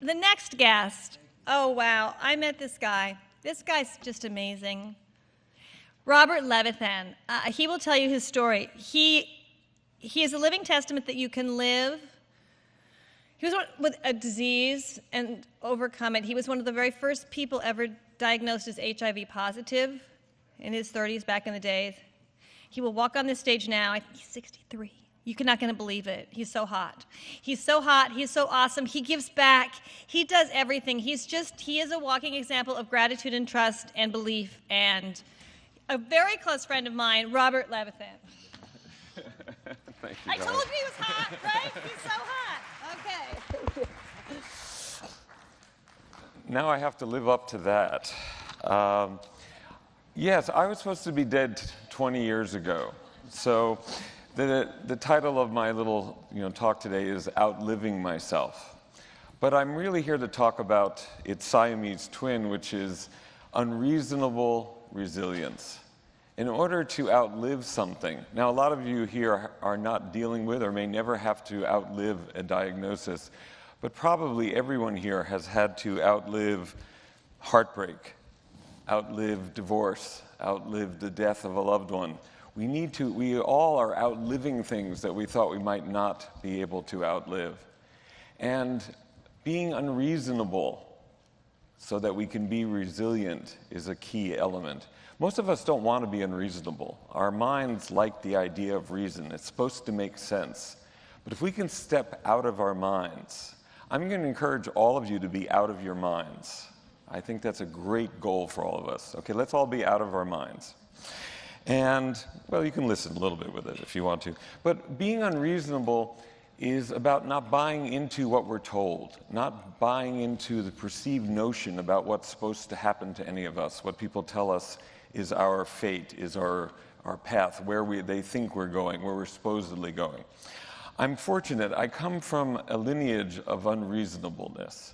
The next guest, oh wow, I met this guy. This guy's just amazing. Robert Levithan. He will tell you his story. He is a living testament that you can live. He was with a disease and overcome it. He was one of the very first people ever diagnosed as HIV positive in his 30s back in the days. He will walk on this stage now. I think he's 63. You're not going to believe it. He's so hot. He's so hot. He's so awesome. He gives back. He does everything. He is a walking example of gratitude and trust and belief. And a very close friend of mine, Robert Levithan. Thank you, I told you he was hot, right? He's so hot. Okay. Now I have to live up to that. Yes, I was supposed to be dead 20 years ago. So the title of my little talk today is Outliving Myself. But I'm really here to talk about its Siamese twin, which is unreasonable resilience. In order to outlive something, now a lot of you here are not dealing with or may never have to outlive a diagnosis, but probably everyone here has had to outlive heartbreak, outlive divorce, outlive the death of a loved one. We all are outliving things that we thought we might not be able to outlive. And being unreasonable so that we can be resilient is a key element. Most of us don't want to be unreasonable. Our minds like the idea of reason. It's supposed to make sense. But if we can step out of our minds, I'm going to encourage all of you to be out of your minds. I think that's a great goal for all of us. Okay, let's all be out of our minds. And, well, you can listen a little bit with it if you want to. But being unreasonable is about not buying into what we're told, not buying into the perceived notion about what's supposed to happen to any of us, what people tell us is our fate, is our path, where they think we're going, where we're supposedly going. I'm fortunate. I come from a lineage of unreasonableness.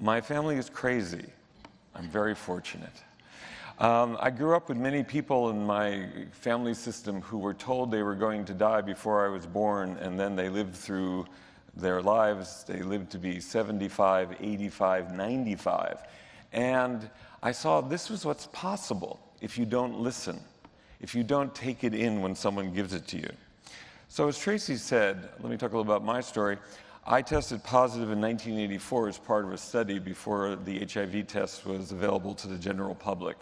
My family is crazy. I'm very fortunate. I grew up with many people in my family system who were told they were going to die before I was born, and then they lived through their lives. They lived to be 75, 85, 95. And I saw this was what's possible if you don't listen, if you don't take it in when someone gives it to you. So as Tracy said, let me talk a little about my story. I tested positive in 1984 as part of a study before the HIV test was available to the general public.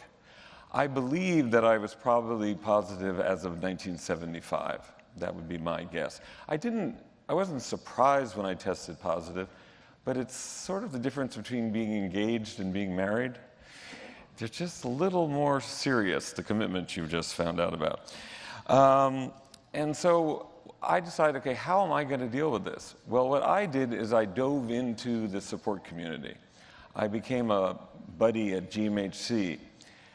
I believe that I was probably positive as of 1975. That would be my guess. I wasn't surprised when I tested positive, but it's sort of the difference between being engaged and being married. They're just a little more serious, the commitment you've just found out about. And so I decided, okay, how am I going to deal with this? Well, what I did is I dove into the support community. I became a buddy at GMHC,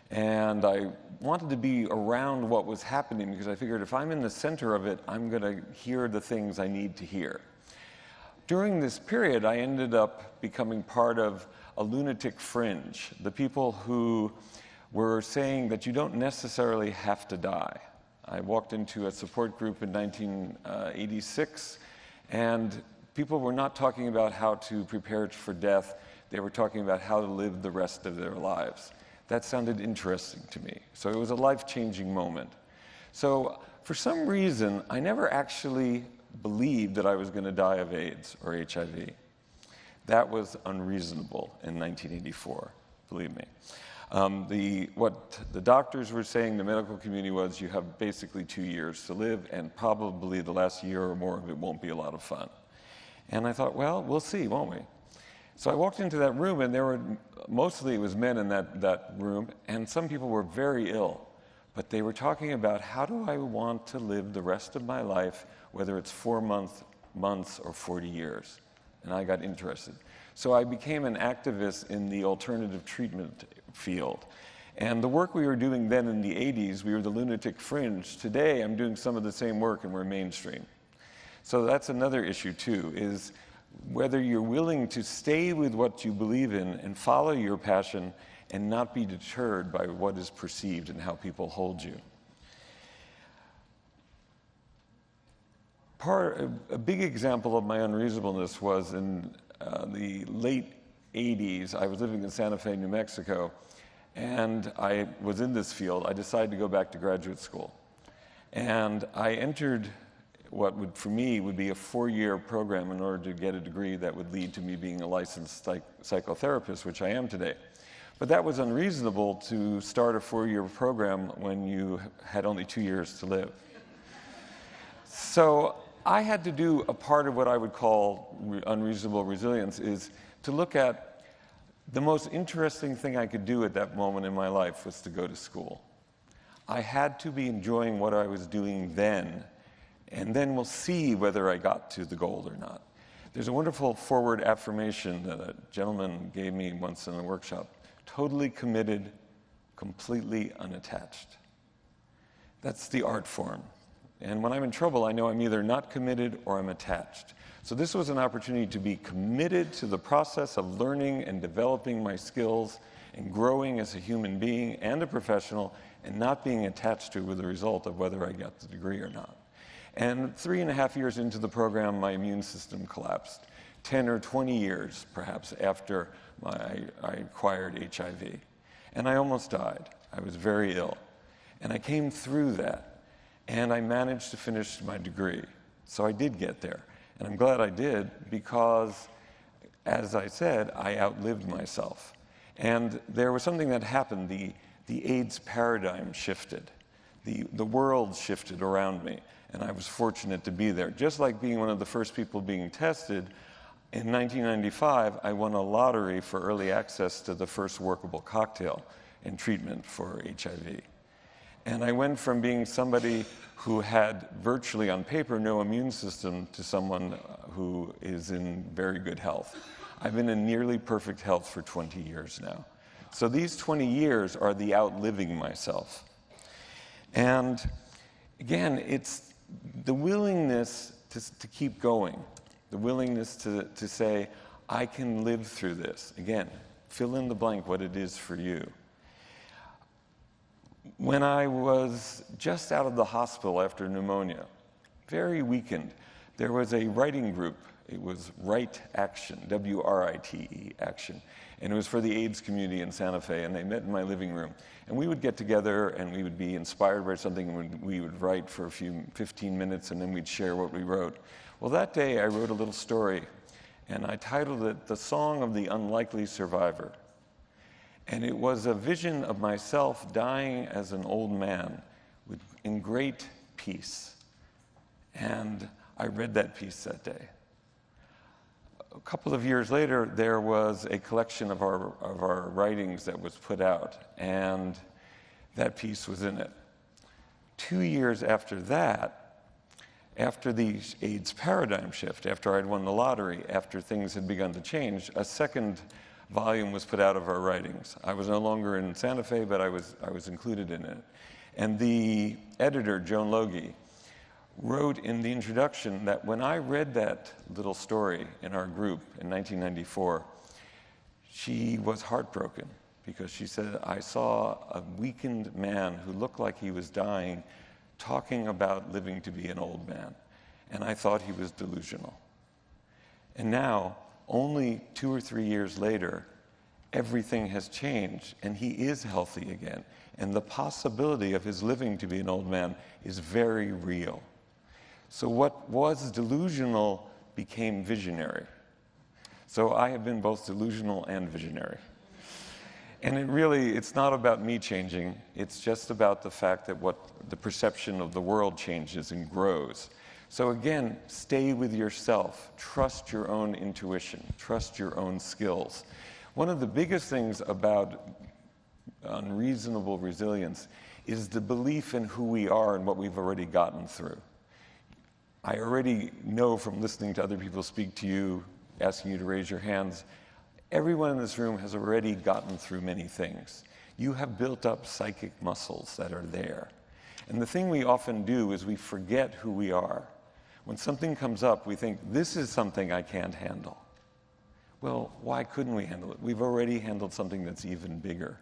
and I wanted to be around what was happening because I figured if I'm in the center of it, I'm going to hear the things I need to hear. During this period, I ended up becoming part of a lunatic fringe, the people who were saying that you don't necessarily have to die. I walked into a support group in 1986, and people were not talking about how to prepare for death. They were talking about how to live the rest of their lives. That sounded interesting to me. So it was a life-changing moment. So for some reason, I never actually believed that I was going to die of AIDS or HIV. That was unreasonable in 1984, believe me. What the doctors were saying, the medical community was, you have basically 2 years to live, and probably the last year or more of it won't be a lot of fun. And I thought, well, we'll see, won't we? So I walked into that room, and mostly it was men in that room, and some people were very ill. But they were talking about, how do I want to live the rest of my life, whether it's 4 months or 40 years? And I got interested. So I became an activist in the alternative treatment field. And the work we were doing then in the 80s, we were the lunatic fringe. Today, I'm doing some of the same work, and we're mainstream. So that's another issue, too, is whether you're willing to stay with what you believe in and follow your passion and not be deterred by what is perceived and how people hold you. A big example of my unreasonableness was in the late 80s, I was living in Santa Fe, New Mexico, and I was in this field. I decided to go back to graduate school. And I entered what would, for me, would be a 4-year program in order to get a degree that would lead to me being a licensed psychotherapist, which I am today. But that was unreasonable to start a 4-year program when you had only 2 years to live. So I had to do a part of what I would call unreasonable resilience, is to look at the most interesting thing I could do at that moment in my life was to go to school. I had to be enjoying what I was doing then, and then we'll see whether I got to the goal or not. There's a wonderful forward affirmation that a gentleman gave me once in a workshop. Totally committed, completely unattached. That's the art form. And when I'm in trouble, I know I'm either not committed or I'm attached. So this was an opportunity to be committed to the process of learning and developing my skills and growing as a human being and a professional, and not being attached to the result of whether I got the degree or not. And 3.5 years into the program, my immune system collapsed. 10 or 20 years, perhaps, after I acquired HIV. And I almost died. I was very ill. And I came through that, and I managed to finish my degree. So I did get there. And I'm glad I did, because, as I said, I outlived myself. And there was something that happened. The AIDS paradigm shifted. The world shifted around me, and I was fortunate to be there. Just like being one of the first people being tested, in 1995, I won a lottery for early access to the first workable cocktail in treatment for HIV. And I went from being somebody who had virtually on paper no immune system to someone who is in very good health. I've been in nearly perfect health for 20 years now. So these 20 years are the outliving myself. And again, it's the willingness to keep going, the willingness to say, I can live through this. Again, fill in the blank what it is for you. When I was just out of the hospital after pneumonia, very weakened, there was a writing group. It was Write Action, W-R-I-T-E, Action. And it was for the AIDS community in Santa Fe, and they met in my living room. And we would get together, and we would be inspired by something, and we would write for 15 minutes, and then we'd share what we wrote. Well, that day I wrote a little story, and I titled it The Song of the Unlikely Survivor. And it was a vision of myself dying as an old man in great peace. And I read that piece that day. A couple of years later, there was a collection of our writings that was put out, and that piece was in it. 2 years after that, after the AIDS paradigm shift, after I'd won the lottery, after things had begun to change, a second volume was put out of our writings. I was no longer in Santa Fe, but I was included in it. And the editor, Joan Logie, wrote in the introduction that when I read that little story in our group in 1994, she was heartbroken, because she said, I saw a weakened man who looked like he was dying talking about living to be an old man, and I thought he was delusional. And now, only 2 or 3 years later, everything has changed, and he is healthy again, and the possibility of his living to be an old man is very real. So what was delusional became visionary. So I have been both delusional and visionary. And it's not about me changing, it's just about the fact that the perception of the world changes and grows. So again, stay with yourself, trust your own intuition, trust your own skills. One of the biggest things about unreasonable resilience is the belief in who we are and what we've already gotten through. I already know from listening to other people speak to you, asking you to raise your hands, everyone in this room has already gotten through many things. You have built up psychic muscles that are there. And the thing we often do is we forget who we are. When something comes up, we think, this is something I can't handle. Well, why couldn't we handle it? We've already handled something that's even bigger.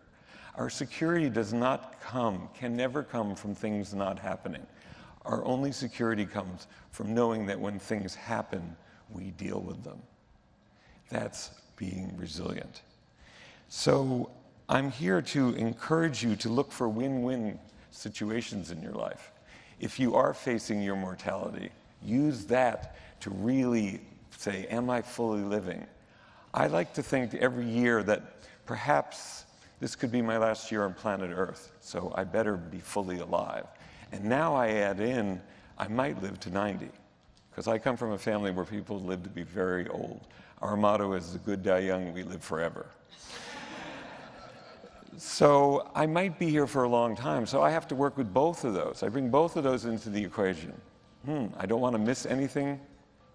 Our security can never come from things not happening. Our only security comes from knowing that when things happen, we deal with them. That's being resilient. So I'm here to encourage you to look for win-win situations in your life. If you are facing your mortality, use that to really say, am I fully living? I like to think every year that perhaps this could be my last year on planet Earth, so I better be fully alive. And now I add in, I might live to 90, because I come from a family where people live to be very old. Our motto is, the good die young, we live forever. So I might be here for a long time, so I have to work with both of those. I bring both of those into the equation. I don't want to miss anything,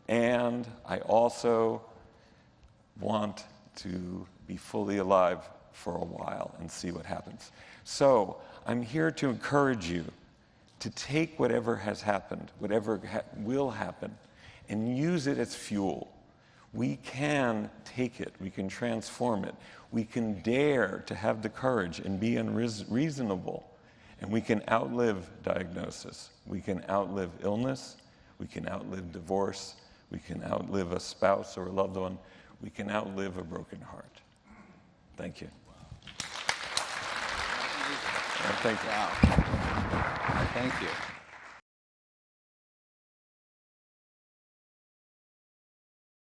and I also want to be fully alive for a while and see what happens. So I'm here to encourage you to take whatever has happened, whatever will happen, and use it as fuel. We can take it, we can transform it, we can dare to have the courage and be unreasonable, and we can outlive diagnosis, we can outlive illness, we can outlive divorce, we can outlive a spouse or a loved one, we can outlive a broken heart. Thank you. Thank you. Wow. Thank you.